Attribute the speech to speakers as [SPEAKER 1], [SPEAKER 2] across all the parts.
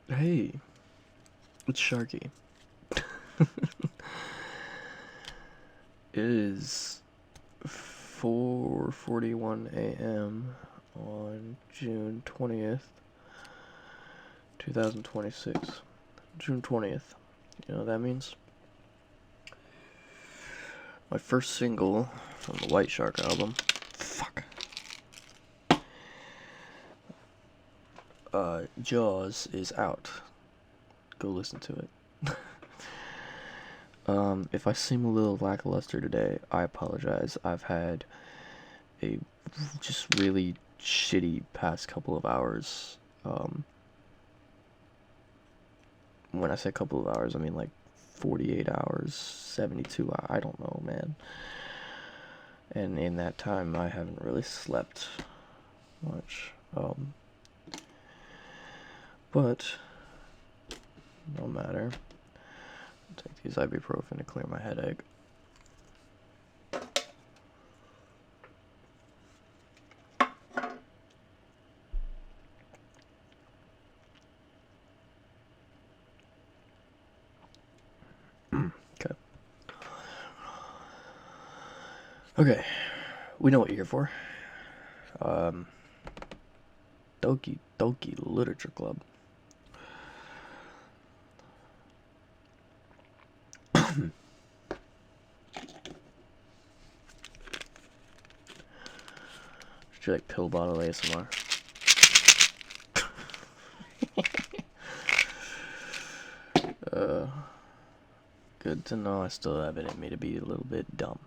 [SPEAKER 1] Hey, it's Sharky. It is 4:41 a.m. on June 20th, 2026. June 20th. You know what that means? My first single from the White Shark album. Fuck. Jaws is out. Go listen to it. If I seem a little lackluster today, I apologize. I've had a just really shitty past couple of hours. When I say couple of hours, I mean like 48 hours, 72 hours, I don't know, man. And in that time, I haven't really slept much. But, no matter. I'll take these ibuprofen to clear my headache. Okay. Okay. We know what you're here for. Doki Literature Club. Should you like pill bottle ASMR? Good to know I still have it in me to be a little bit dumb.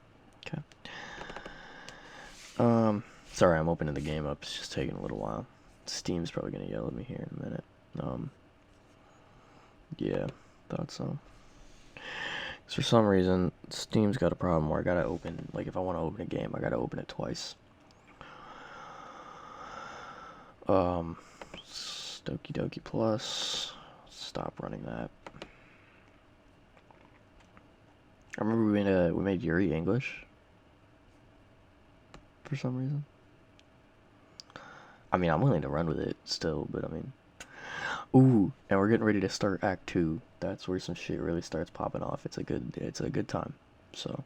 [SPEAKER 1] Okay. Sorry, I'm opening the game up. It's just taking a little while. Steam's probably gonna yell at me here in a minute. Yeah, thought so. 'Cause for some reason, Steam's got a problem where I gotta open, like if I want to open a game, I gotta open it twice. Doki Plus. Stop running that. I remember we made Yuri English for some reason. I mean, I'm willing to run with it still, but I mean, ooh, and we're getting ready to start Act 2. That's where some shit really starts popping off. It's a good time. So,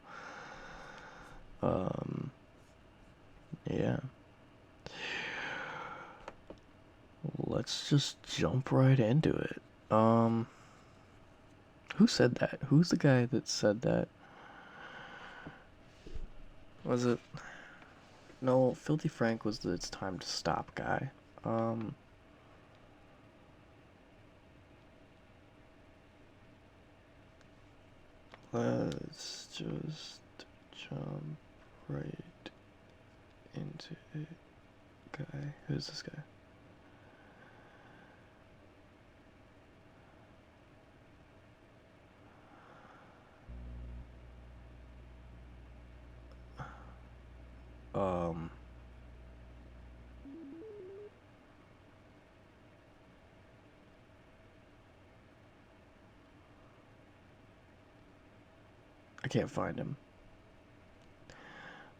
[SPEAKER 1] um, yeah. Let's just jump right into it. Who said that? Who's the guy that said that? Was it? No, Filthy Frank was the "it's time to stop" guy. Um, let's just jump right into it. Guy, who's this guy? Um, I can't find him.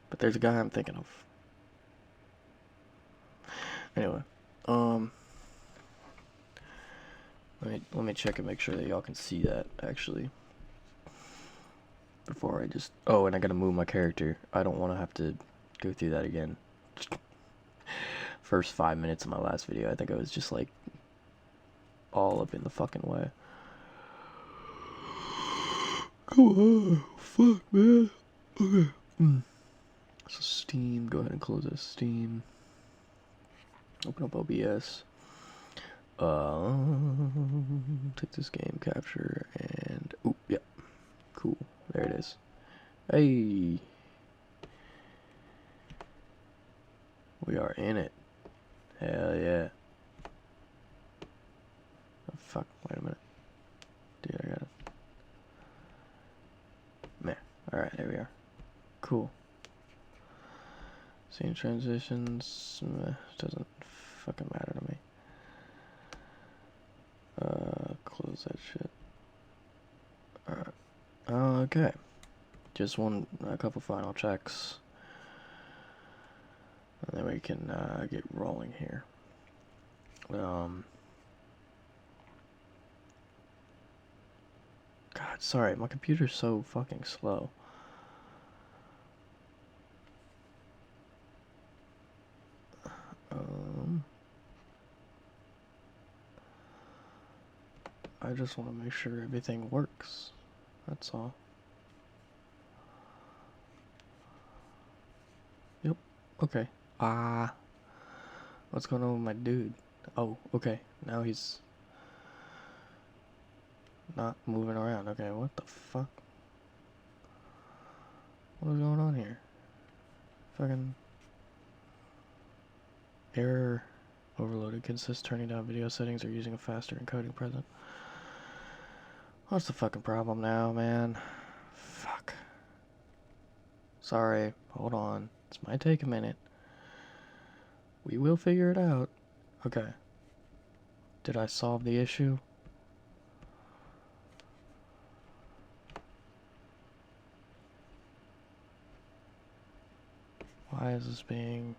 [SPEAKER 1] But there's a guy I'm thinking of. Anyway, um, let me check and make sure that y'all can see that actually before I just. Oh, and I gotta move my character. I don't want to have to go through that again. First 5 minutes of my last video, I think I was just like all up in the fucking way. Come on, fuck, man. Okay. So Steam, go ahead and close this Steam. Open up OBS. Take this game capture and oh yeah, cool. There it is. Hey, we are in it. Hell yeah. Oh fuck, wait a minute. Dude, I gotta. Man, alright, there we are. Cool. Scene transitions, doesn't fucking matter to me. Close that shit. Alright. Okay. Just a couple final checks. And then we can get rolling here. Sorry, my computer's so fucking slow. I just want to make sure everything works. That's all. Yep. Okay. What's going on with my dude? Oh, okay. Now he's not moving around. Okay, what the fuck? What is going on here? Fucking error overloaded. Consists turning down video settings or using a faster encoding present. What's the fucking problem now, man? Fuck. Sorry. Hold on. This might take a minute. We will figure it out. Okay. Did I solve the issue? Why is this being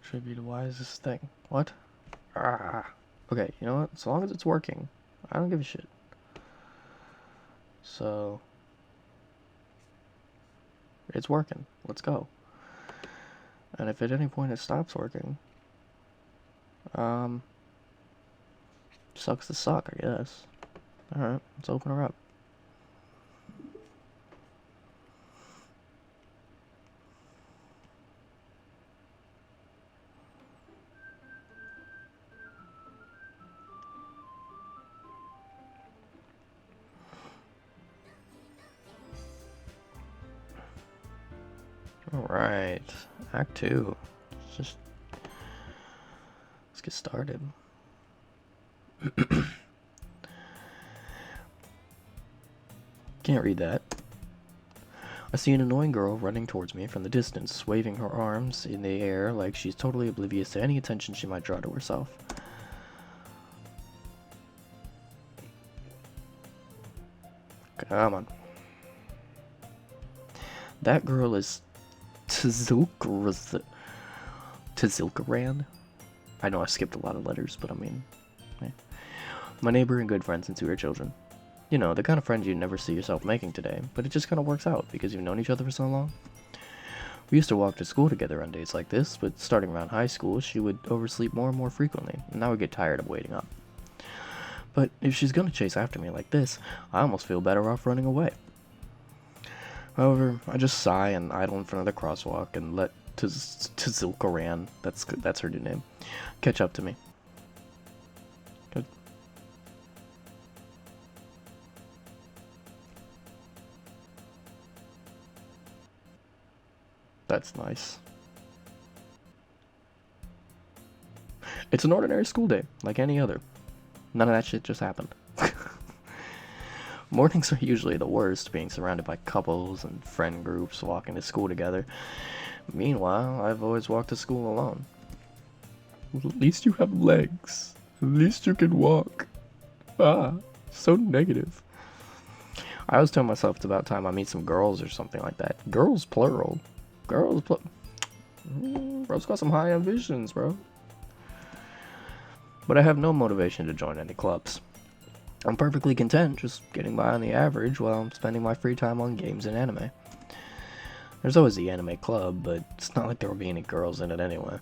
[SPEAKER 1] attributed? Why is this thing? What? Okay, you know what? As long as it's working, I don't give a shit. So, it's working. Let's go. And if at any point it stops working, sucks to suck, I guess. Alright, let's open her up. Alright, Act 2. Let's get started. Can't read that. I see an annoying girl running towards me from the distance, waving her arms in the air like she's totally oblivious to any attention she might draw to herself. Come on. That girl is Tzilkaran. I know I skipped a lot of letters, but I mean, my neighbor and good friend since we were children. You know, the kind of friend you'd never see yourself making today, but it just kind of works out because you've known each other for so long. We used to walk to school together on days like this, but starting around high school, she would oversleep more and more frequently, and I would get tired of waiting up. But if she's gonna chase after me like this, I almost feel better off running away. However, I just sigh and idle in front of the crosswalk and let Tzilkaran, that's her new name, catch up to me. Good. That's nice. It's an ordinary school day, like any other. None of that shit just happened. Mornings are usually the worst, being surrounded by couples and friend groups walking to school together. Meanwhile, I've always walked to school alone. At least you have legs. At least you can walk. So negative. I always tell myself it's about time I meet some girls or something like that. Girls plural. Bro's got some high ambitions, bro. But I have no motivation to join any clubs. I'm perfectly content just getting by on the average while I'm spending my free time on games and anime. There's always the anime club, but it's not like there will be any girls in it anyway.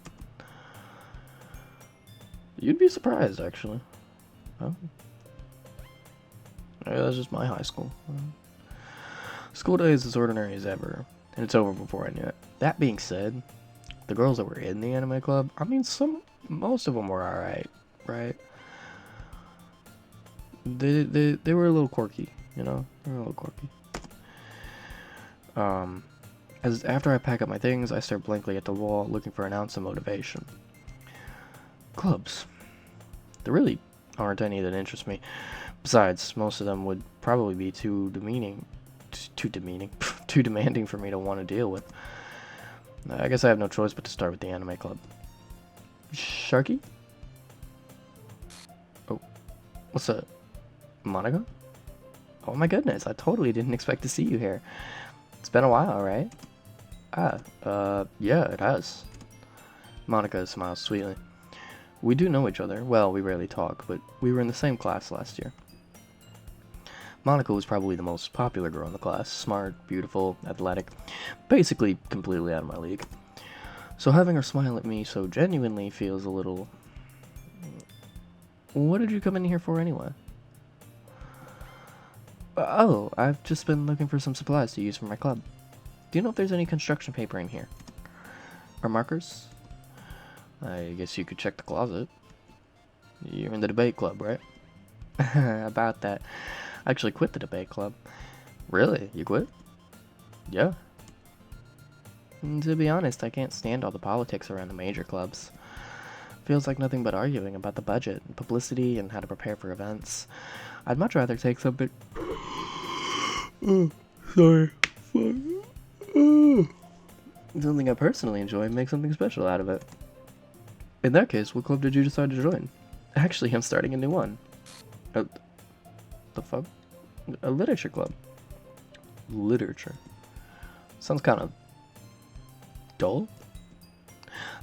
[SPEAKER 1] You'd be surprised, actually. Oh. Yeah, that's just my high school. School day is as ordinary as ever, and it's over before I knew it. That being said, the girls that were in the anime club, I mean, most of them were alright, right? They were a little quirky, you know? They were a little quirky. After I pack up my things, I stare blankly at the wall, looking for an ounce of motivation. Clubs. There really aren't any that interest me. Besides, most of them would probably be too demanding for me to want to deal with. I guess I have no choice but to start with the anime club. Sharky? Oh, what's that? Monica? Oh my goodness, I totally didn't expect to see you here. It's been a while, right? Yeah, it has. Monica smiles sweetly. We do know each other. Well, we rarely talk, but we were in the same class last year. Monica was probably the most popular girl in the class. Smart, beautiful, athletic. Basically, completely out of my league. So having her smile at me so genuinely feels a little... What did you come in here for anyway? Oh, I've just been looking for some supplies to use for my club. Do you know if there's any construction paper in here? Or markers? I guess you could check the closet. You're in the debate club, right? About that. I actually quit the debate club. Really? You quit? Yeah. To be honest, I can't stand all the politics around the major clubs. Feels like nothing but arguing about the budget, publicity, and how to prepare for events. I'd much rather take something... Sorry. Something I personally enjoy and make something special out of it. In that case, what club did you decide to join? Actually, I'm starting a new one. The fuck? A literature club. Literature. Sounds kind of dull.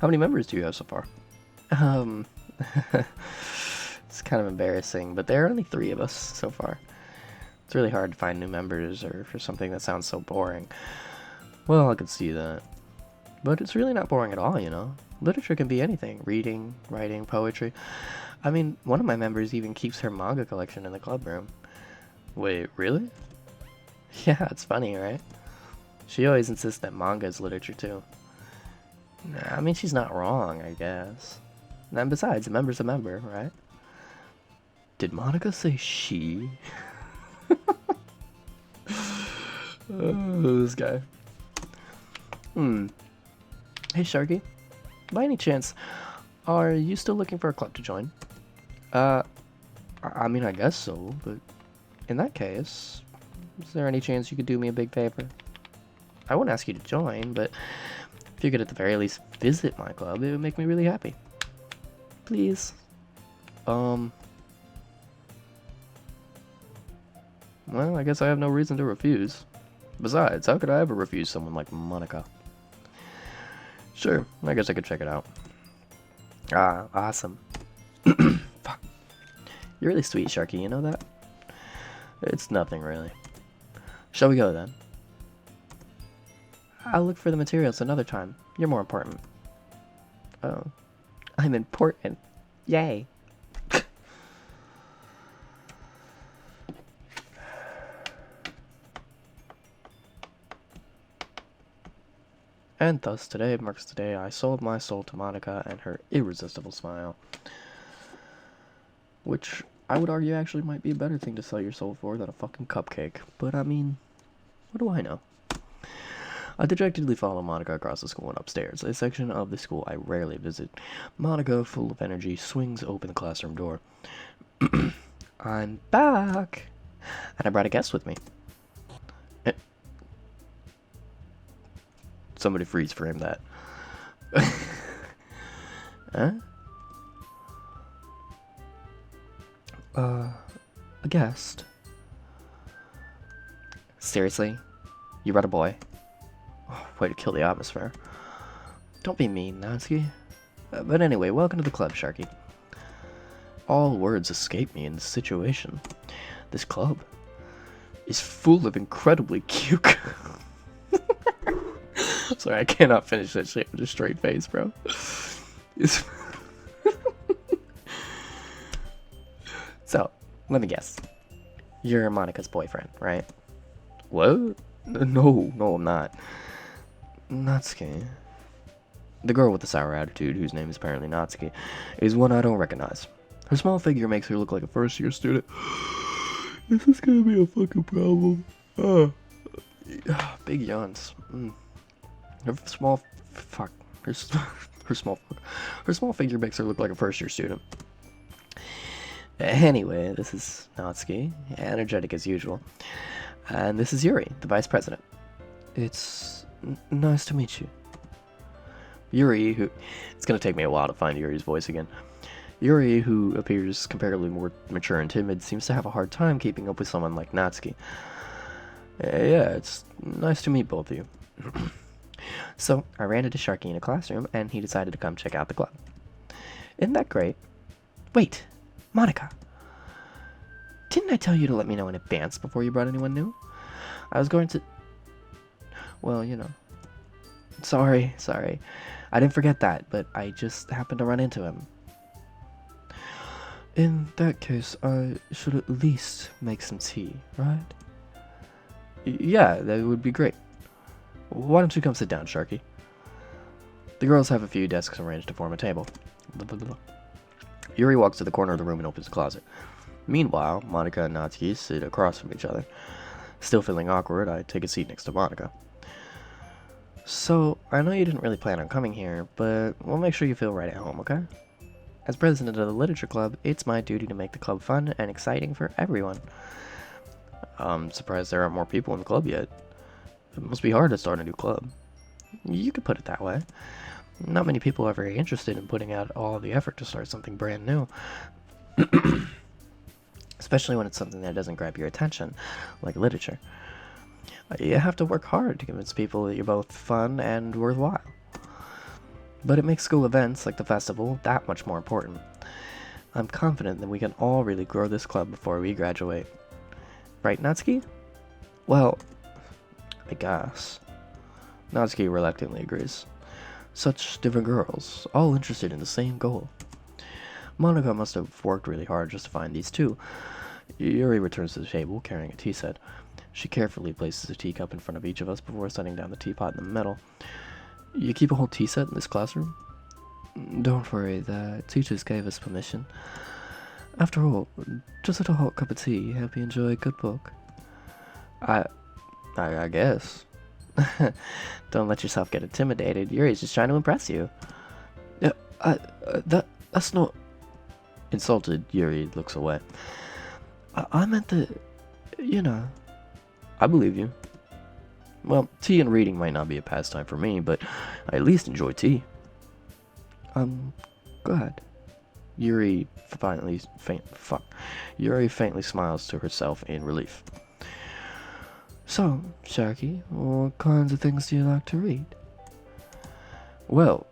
[SPEAKER 1] How many members do you have so far? It's kind of embarrassing, but there are only 3 of us so far. It's really hard to find new members or for something that sounds so boring. Well, I could see that. But it's really not boring at all, you know? Literature can be anything. Reading, writing, poetry. I mean, one of my members even keeps her manga collection in the club room. Wait, really? Yeah, it's funny, right? She always insists that manga is literature too. I mean, she's not wrong, I guess. And besides, a member's a member, right? Did Monica say she? Oh, this guy. Hey, Sharky. By any chance, are you still looking for a club to join? I mean, I guess so, but in that case, is there any chance you could do me a big favor? I won't ask you to join, but if you could at the very least visit my club, it would make me really happy. Please. Well, I guess I have no reason to refuse. Besides, how could I ever refuse someone like Monica? Sure, I guess I could check it out. Ah, awesome. Fuck. You're really sweet, Sharky, you know that? It's nothing, really. Shall we go, then? I'll look for the materials another time. You're more important. Oh. I'm important. Yay. And thus, today marks the day I sold my soul to Monica and her irresistible smile. Which, I would argue, actually might be a better thing to sell your soul for than a fucking cupcake. But, I mean, what do I know? I dejectedly follow Monica across the school and upstairs, a section of the school I rarely visit. Monica, full of energy, swings open the classroom door. I'm back! And I brought a guest with me. Somebody freeze frame that. Huh? A guest? Seriously? You brought a boy? Oh, way to kill the atmosphere. Don't be mean, Natsuki. But anyway, welcome to the club, Sharky. All words escape me in this situation. This club is full of incredibly cute... Sorry, I cannot finish that shit with a straight face, bro. So, let me guess. You're Monica's boyfriend, right? What? No, I'm not. Natsuki. The girl with the sour attitude, whose name is apparently Natsuki, is one I don't recognize. Her small figure makes her look like a first-year student. This is gonna be a fucking problem. Big yawns. Her small figure makes her look like a first-year student. Anyway, this is Natsuki, energetic as usual. And this is Yuri, the vice president. It's nice to meet you. Yuri, who... It's gonna take me a while to find Yuri's voice again. Yuri, who appears comparatively more mature and timid, seems to have a hard time keeping up with someone like Natsuki. Yeah, it's nice to meet both of you. So, I ran into Sharky in a classroom, and he decided to come check out the club. Isn't that great? Wait, Monica. Didn't I tell you to let me know in advance before you brought anyone new? I was going to... Well, you know. Sorry. I didn't forget that, but I just happened to run into him. In that case, I should at least make some tea, right? Yeah, that would be great. Why don't you come sit down, Sharky? The girls have a few desks arranged to form a table. Yuri walks to the corner of the room and opens the closet. Meanwhile, Monica and Natsuki sit across from each other. Still feeling awkward, I take a seat next to Monica. So, I know you didn't really plan on coming here, but we'll make sure you feel right at home, okay? As president of the literature club, it's my duty to make the club fun and exciting for everyone. I'm surprised there aren't more people in the club yet. It must be hard to start a new club. You could put it that way. Not many people are very interested in putting out all the effort to start something brand new. Especially when it's something that doesn't grab your attention, like literature. You have to work hard to convince people that you're both fun and worthwhile. But it makes school events like the festival that much more important. I'm confident that we can all really grow this club before we graduate. Right, Natsuki? Well, I guess. Natsuki reluctantly agrees. Such different girls, all interested in the same goal. Monica must have worked really hard just to find these two. Yuri returns to the table, carrying a tea set. She carefully places a teacup in front of each of us before setting down the teapot in the middle. You keep a whole tea set in this classroom? Don't worry, the teachers gave us permission. After all, just a hot cup of tea, help you enjoy a good book. I guess. Don't let yourself get intimidated. Yuri's just trying to impress you. Yeah, that's not... Insulted, Yuri looks away. I meant that, you know... I believe you. Well, tea and reading might not be a pastime for me, but I at least enjoy tea. I'm glad. Yuri faintly smiles to herself in relief. So, Sharky, what kinds of things do you like to read? Well,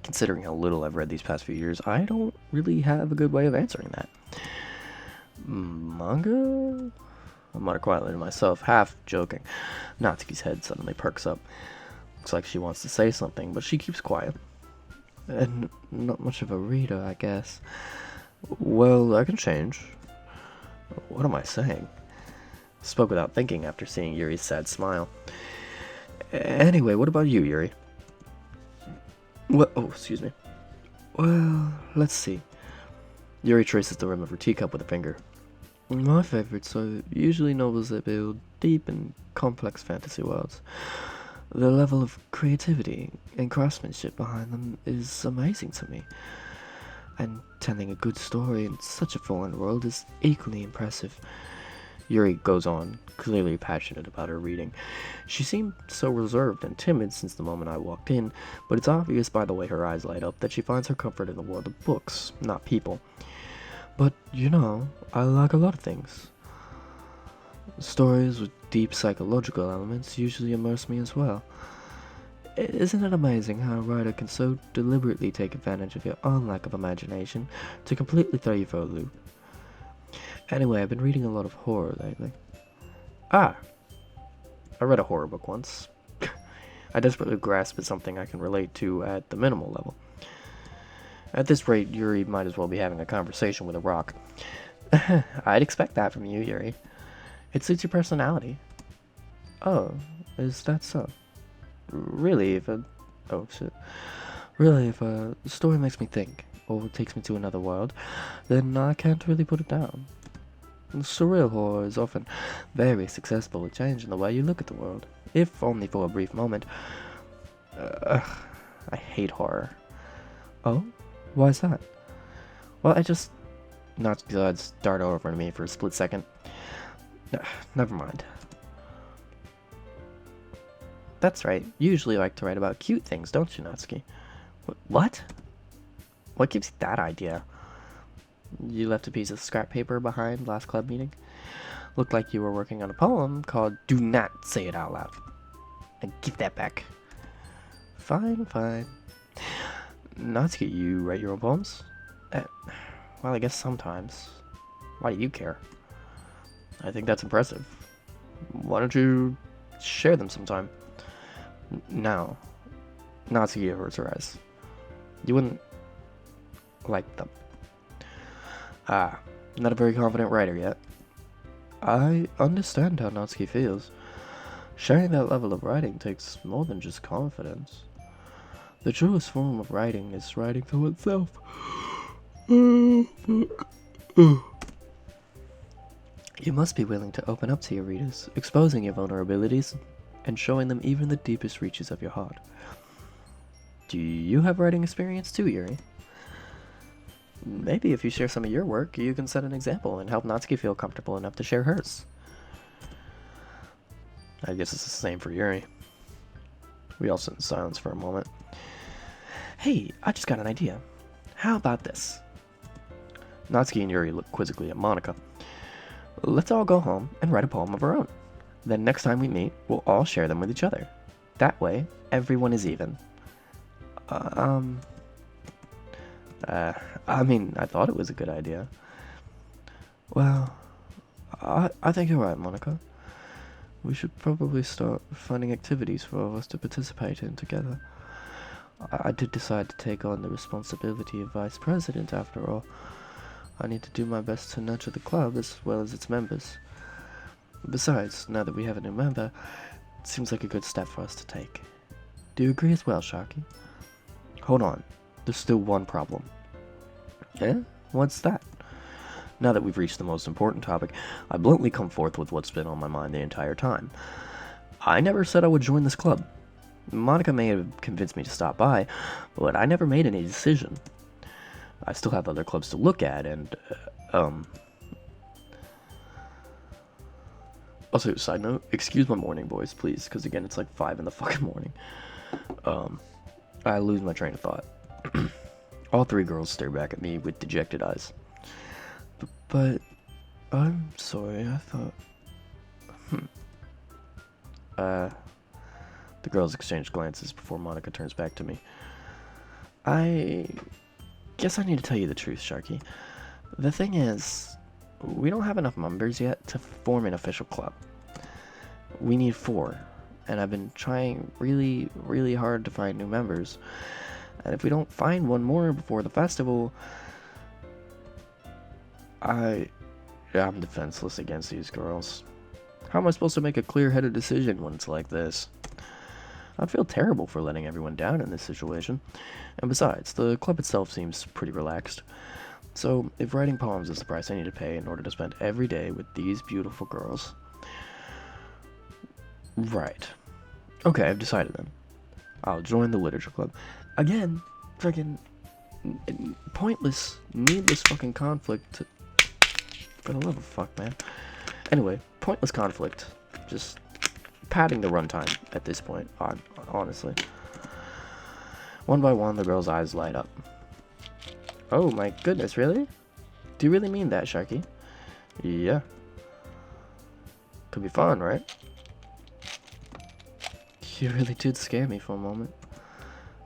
[SPEAKER 1] considering how little I've read these past few years, I don't really have a good way of answering that. Manga? I mutter quietly to myself, half joking. Natsuki's head suddenly perks up. Looks like she wants to say something, but she keeps quiet. And not much of a reader, I guess. Well, I can change. What am I saying? Spoke without thinking after seeing Yuri's sad smile. Anyway, what about you, Yuri? What? Oh, excuse me. Well, let's see. Yuri traces the rim of her teacup with a finger. My favorites are usually novels that build deep and complex fantasy worlds. The level of creativity and craftsmanship behind them is amazing to me. And telling a good story in such a foreign world is equally impressive. Yuri goes on, clearly passionate about her reading. She seemed so reserved and timid since the moment I walked in, but it's obvious by the way her eyes light up that she finds her comfort in the world of books, not people. But, you know, I like a lot of things. Stories with deep psychological elements usually immerse me as well. Isn't it amazing how a writer can so deliberately take advantage of your own lack of imagination to completely throw you for a loop? Anyway, I've been reading a lot of horror lately. I read a horror book once. I desperately grasp at something I can relate to at the minimal level. At this rate, Yuri might as well be having a conversation with a rock. I'd expect that from you, Yuri. It suits your personality. Oh, is that so? Really, if a story makes me think, or takes me to another world, then I can't really put it down. Surreal horror is often very successful at changing the way you look at the world, if only for a brief moment. I hate horror. Oh? Why is that? Well, Natsuki's eyes dart over to me for a split second. Never mind. That's right. You usually like to write about cute things, don't you, Natsuki? What? What gives you that idea? You left a piece of scrap paper behind last club meeting? Looked like you were working on a poem called Do Not Say It Out Loud. And give that back. Fine. Natsuki, you write your own poems? Well, I guess sometimes. Why do you care? I think that's impressive. Why don't you share them sometime? Now, Natsuki averts her eyes. You wouldn't like them. Ah, not a very confident writer yet. I understand how Natsuki feels. Sharing that level of writing takes more than just confidence. The truest form of writing is writing to oneself. You must be willing to open up to your readers, exposing your vulnerabilities and showing them even the deepest reaches of your heart. Do you have writing experience too, Yuri? Maybe if you share some of your work, you can set an example and help Natsuki feel comfortable enough to share hers. I guess it's the same for Yuri. We all sit in silence for a moment. Hey, I just got an idea. How about this? Natsuki and Yuri look quizzically at Monika. Let's all go home and write a poem of our own. Then next time we meet, we'll all share them with each other. That way, everyone is even. I mean, I thought it was a good idea. Well, I think you're right, Monika. We should probably start finding activities for all of us to participate in together. I did decide to take on the responsibility of vice president after all. I need to do my best to nurture the club as well as its members. Besides, now that we have a new member, it seems like a good step for us to take. Do you agree as well, Sharky? Hold on, there's still one problem. Yeah? What's that? Now that we've reached the most important topic, I bluntly come forth with what's been on my mind the entire time. I never said I would join this club. Monika may have convinced me to stop by, but I never made any decision. I still have other clubs to look at, and, Also, side note, excuse my morning voice, please, because again, it's like 5 in the fucking morning. I lose my train of thought. All three girls stare back at me with dejected eyes. But I'm sorry, I thought... The girls exchange glances before Monika turns back to me. I guess I need to tell you the truth, Sharky. The thing is, we don't have enough members yet to form an official club. We need 4, and I've been trying really, really hard to find new members. And if we don't find one more before the festival, I'm defenseless against these girls. How am I supposed to make a clear-headed decision when it's like this? I'd feel terrible for letting everyone down in this situation. And besides, the club itself seems pretty relaxed. So, if writing poems is the price I need to pay in order to spend every day with these beautiful girls... Right. Okay, I've decided then. I'll join the literature club. Again, freaking pointless, needless fucking conflict. For the love of fuck, man. Anyway, pointless conflict. Just padding the runtime at this point, honestly. One by one, the girl's eyes light up. Oh my goodness, really? Do you really mean that, Sharky? Yeah. Could be fun, right? You really did scare me for a moment.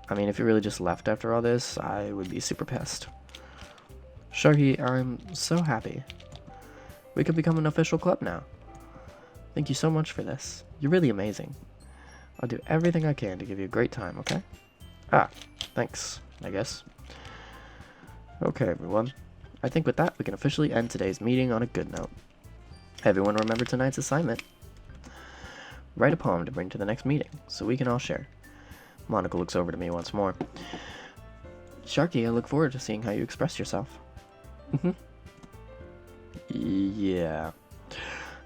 [SPEAKER 1] I mean, if you really just left after all this, I would be super pissed. Sharky, I'm so happy. We could become an official club now. Thank you so much for this. You're really amazing. I'll do everything I can to give you a great time, okay? Ah, thanks, I guess. Okay, everyone. I think with that, we can officially end today's meeting on a good note. Everyone remember tonight's assignment. Write a poem to bring to the next meeting, so we can all share. Monika looks over to me once more. Sharky, I look forward to seeing how you express yourself. Yeah.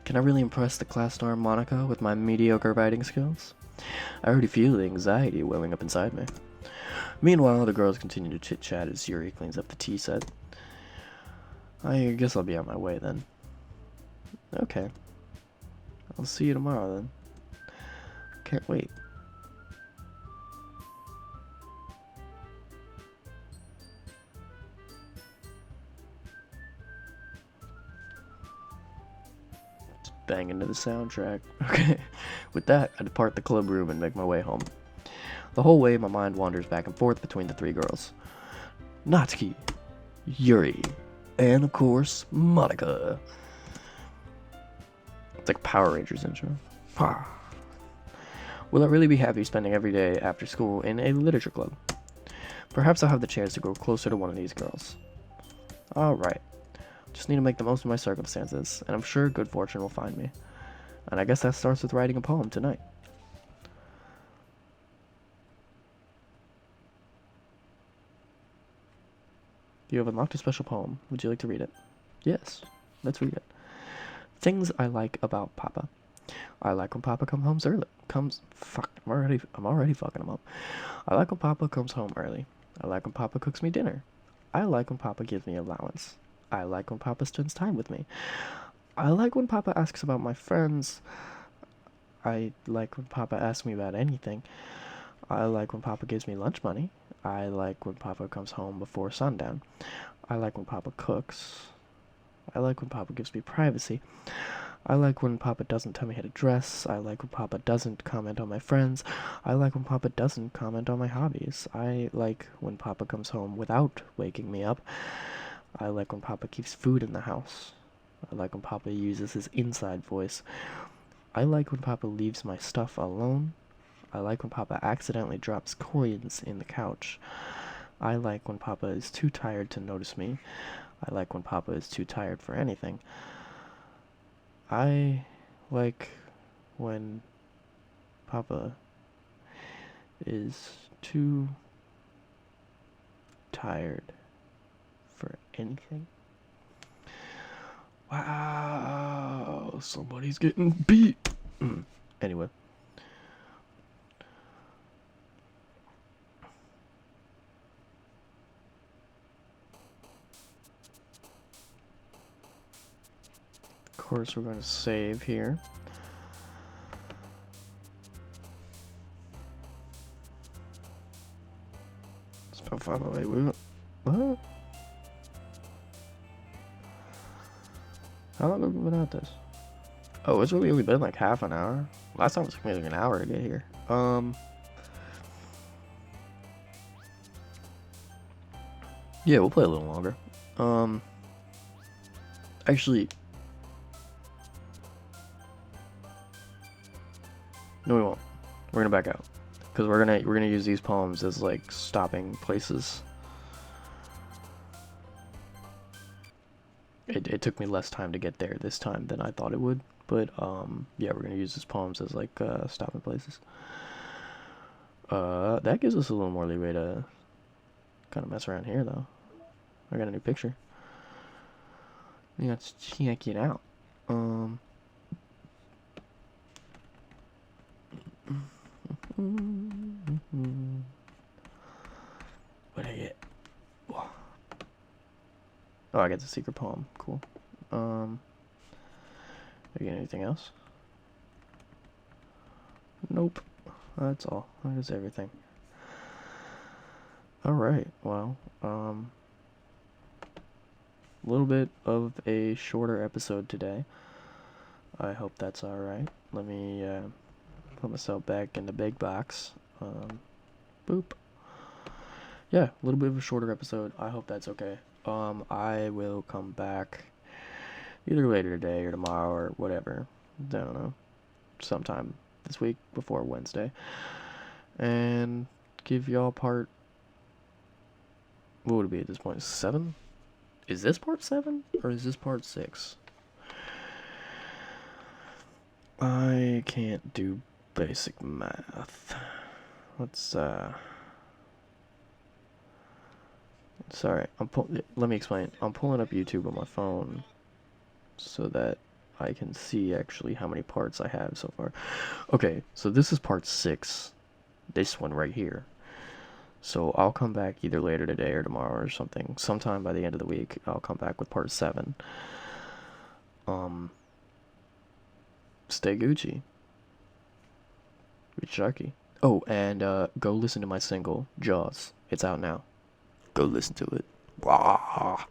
[SPEAKER 1] Can I really impress the class star Monika with my mediocre writing skills? I already feel the anxiety welling up inside me. Meanwhile, the girls continue to chit-chat as Yuri cleans up the tea set. I guess I'll be on my way then. Okay. I'll see you tomorrow then. Can't wait. Bang into the soundtrack. Okay. With that, I depart the club room and make my way home. The whole way, my mind wanders back and forth between the three girls. Natsuki, Yuri, And of course, Monica. It's like a Power Rangers intro. Will I really be happy spending every day after school in a literature club? Perhaps I'll have the chance to grow closer to one of these girls. Alright. Just need to make the most of my circumstances, and I'm sure good fortune will find me. And I guess that starts with writing a poem tonight. You have unlocked a special poem. Would you like to read it? Yes, let's read it. Things I like about Papa. I like when Papa comes home early. I'm already fucking him up. I like when Papa comes home early. I like when Papa cooks me dinner. I like when Papa gives me allowance. I like when Papa spends time with me. I like when Papa asks about my friends. I like when Papa asks me about anything. I like when Papa gives me lunch money. I like when Papa comes home before sundown. I like when Papa cooks. I like when Papa gives me privacy. I like when Papa doesn't tell me how to dress. I like when Papa doesn't comment on my friends. I like when Papa doesn't comment on my hobbies. I like when Papa comes home without waking me up. I like when Papa keeps food in the house. I like when Papa uses his inside voice. I like when Papa leaves my stuff alone. I like when Papa accidentally drops coins in the couch. I like when Papa is too tired to notice me. I like when Papa is too tired for anything. I like when Papa is too tired for anything. Wow, somebody's getting beat. Anyway. Of course, we're going to save here. Spell 508. What? How long have we been at this? Oh, it's really only been like half an hour. Last time it took me like an hour to get here. Yeah, we'll play a little longer. Actually, no, we won't. We're gonna back out because we're gonna use these poems as like stopping places. It took me less time to get there this time than I thought it would, but yeah, we're gonna use these poems as like stopping places. That gives us a little more leeway to kind of mess around here, though. I got a new picture. Let's check it out. What I get? Oh, I got the secret poem. Cool. You get anything else? Nope. That's all. That is everything. Alright, well, a little bit of a shorter episode today. I hope that's alright. Let me put myself back in the big box. Boop. Yeah, a little bit of a shorter episode. I hope that's okay. I will come back either later today or tomorrow or whatever. I don't know. Sometime this week before Wednesday. And give y'all part... What would it be at this point? 7? Is this part 7? Or is this part 6? I can't do basic math. Let's, Sorry, let me explain. I'm pulling up YouTube on my phone so that I can see actually how many parts I have so far. Okay, so this is part 6. This one right here. So I'll come back either later today or tomorrow or something. Sometime by the end of the week, I'll come back with part 7. Stay Gucci. With Sharky. Oh, and go listen to my single, Jaws. It's out now. Go listen to it. Blah.